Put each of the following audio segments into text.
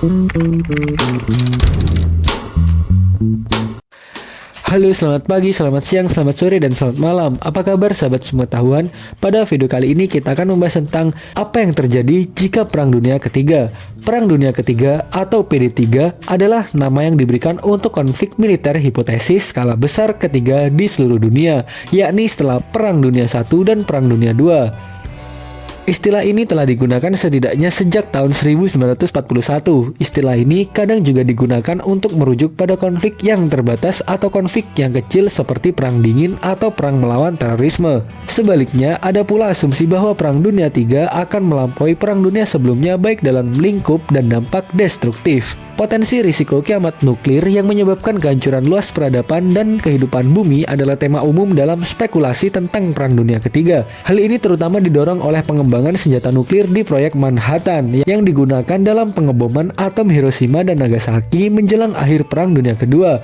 Halo, selamat pagi, selamat siang, selamat sore, dan selamat malam. Apa kabar sahabat semua-tahuan? Pada video kali ini kita akan membahas tentang apa yang terjadi jika Perang Dunia Ketiga. Perang Dunia Ketiga atau PD3 adalah nama yang diberikan untuk konflik militer hipotesis skala besar ketiga di seluruh dunia, yakni setelah Perang Dunia I dan Perang Dunia II. Istilah ini telah digunakan setidaknya sejak tahun 1941. Istilah ini kadang juga digunakan untuk merujuk pada konflik yang terbatas atau konflik yang kecil seperti Perang Dingin atau perang melawan terorisme. Sebaliknya, ada pula asumsi bahwa Perang Dunia III akan melampaui Perang Dunia sebelumnya baik dalam lingkup dan dampak destruktif. Potensi risiko kiamat nuklir yang menyebabkan kehancuran luas peradaban dan kehidupan bumi adalah tema umum dalam spekulasi tentang Perang Dunia Ketiga. Hal ini terutama didorong oleh pengembangan senjata nuklir di proyek Manhattan yang digunakan dalam pengeboman atom Hiroshima dan Nagasaki menjelang akhir Perang Dunia Kedua,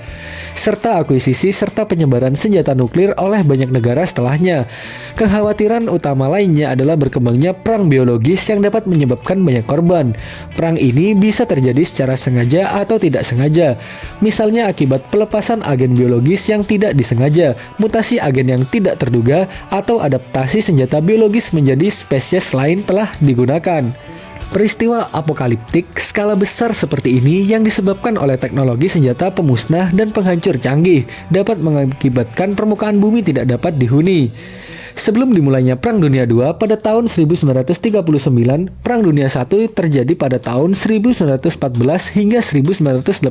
serta akuisisi serta penyebaran senjata nuklir oleh banyak negara setelahnya. Kekhawatiran utama lainnya adalah berkembangnya perang biologis yang dapat menyebabkan banyak korban. Perang ini bisa terjadi secara sengaja atau tidak sengaja, misalnya akibat pelepasan agen biologis yang tidak disengaja, mutasi agen yang tidak terduga, atau adaptasi senjata biologis menjadi spesies lain telah digunakan. Peristiwa apokaliptik skala besar seperti ini yang disebabkan oleh teknologi senjata pemusnah dan penghancur canggih dapat mengakibatkan permukaan bumi tidak dapat dihuni. Sebelum dimulainya Perang Dunia II pada tahun 1939, Perang Dunia I terjadi pada tahun 1914 hingga 1918.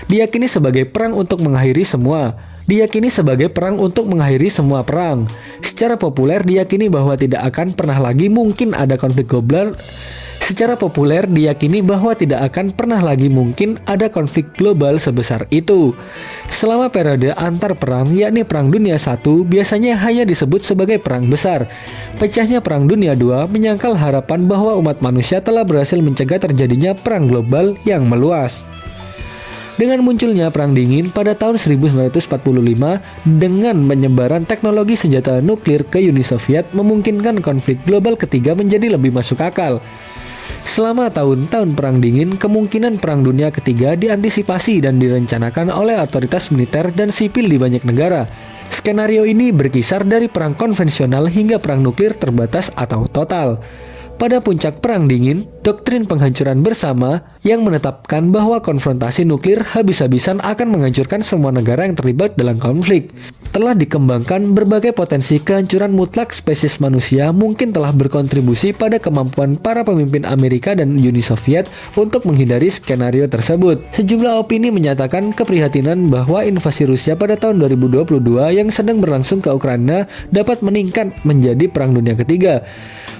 Diyakini sebagai perang untuk mengakhiri semua perang. Secara populer diyakini bahwa tidak akan pernah lagi mungkin ada konflik global sebesar itu. Selama periode antar perang, yakni Perang Dunia I, biasanya hanya disebut sebagai perang besar. Pecahnya Perang Dunia II menyangkal harapan bahwa umat manusia telah berhasil mencegah terjadinya perang global yang meluas. Dengan munculnya Perang Dingin pada tahun 1945 dengan penyebaran teknologi senjata nuklir ke Uni Soviet memungkinkan konflik global ketiga menjadi lebih masuk akal. Selama tahun-tahun Perang Dingin, kemungkinan Perang Dunia Ketiga diantisipasi dan direncanakan oleh otoritas militer dan sipil di banyak negara. Skenario ini berkisar dari perang konvensional hingga perang nuklir terbatas atau total. Pada puncak Perang Dingin, doktrin penghancuran bersama yang menetapkan bahwa konfrontasi nuklir habis-habisan akan menghancurkan semua negara yang terlibat dalam konflik. Telah dikembangkan berbagai potensi kehancuran mutlak spesies manusia mungkin telah berkontribusi pada kemampuan para pemimpin Amerika dan Uni Soviet untuk menghindari skenario tersebut. Sejumlah opini menyatakan keprihatinan bahwa invasi Rusia pada tahun 2022 yang sedang berlangsung ke Ukraina dapat meningkat menjadi Perang Dunia Ketiga.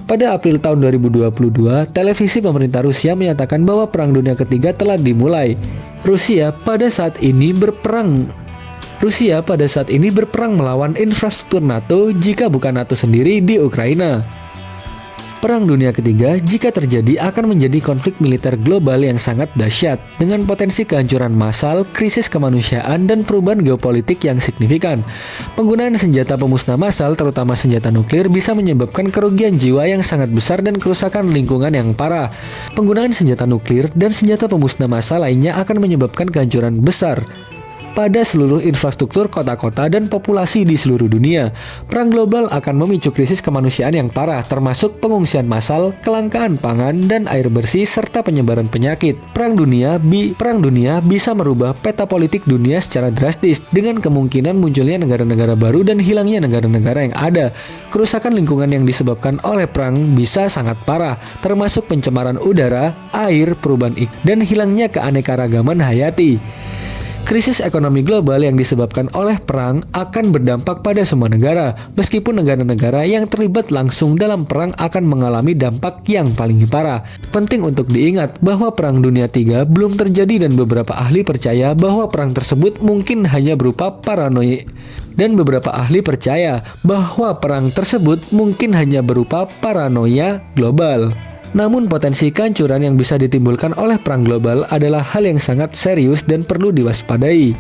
Pada April tahun 2022, televisi pemerintah Rusia menyatakan bahwa Perang Dunia Ketiga telah dimulai. Rusia pada saat ini berperang melawan infrastruktur NATO jika bukan NATO sendiri di Ukraina. Perang Dunia Ketiga jika terjadi akan menjadi konflik militer global yang sangat dahsyat dengan potensi kehancuran massal, krisis kemanusiaan, dan perubahan geopolitik yang signifikan. Penggunaan senjata pemusnah massal, terutama senjata nuklir, bisa menyebabkan kerugian jiwa yang sangat besar dan kerusakan lingkungan yang parah. Penggunaan senjata nuklir dan senjata pemusnah massal lainnya akan menyebabkan kehancuran besar pada seluruh infrastruktur kota-kota dan populasi di seluruh dunia. Perang global akan memicu krisis kemanusiaan yang parah, termasuk pengungsian massal, kelangkaan pangan dan air bersih, serta penyebaran penyakit. Perang dunia bisa merubah peta politik dunia secara drastis, dengan kemungkinan munculnya negara-negara baru dan hilangnya negara-negara yang ada. Kerusakan lingkungan yang disebabkan oleh perang bisa sangat parah, termasuk pencemaran udara, air, perubahan iklim, dan hilangnya keanekaragaman hayati. Krisis ekonomi global yang disebabkan oleh perang akan berdampak pada semua negara, meskipun negara-negara yang terlibat langsung dalam perang akan mengalami dampak yang paling parah. Penting untuk diingat bahwa Perang Dunia III belum terjadi dan beberapa ahli percaya bahwa perang tersebut mungkin hanya berupa paranoia global. Namun potensi kehancuran yang bisa ditimbulkan oleh perang global adalah hal yang sangat serius dan perlu diwaspadai.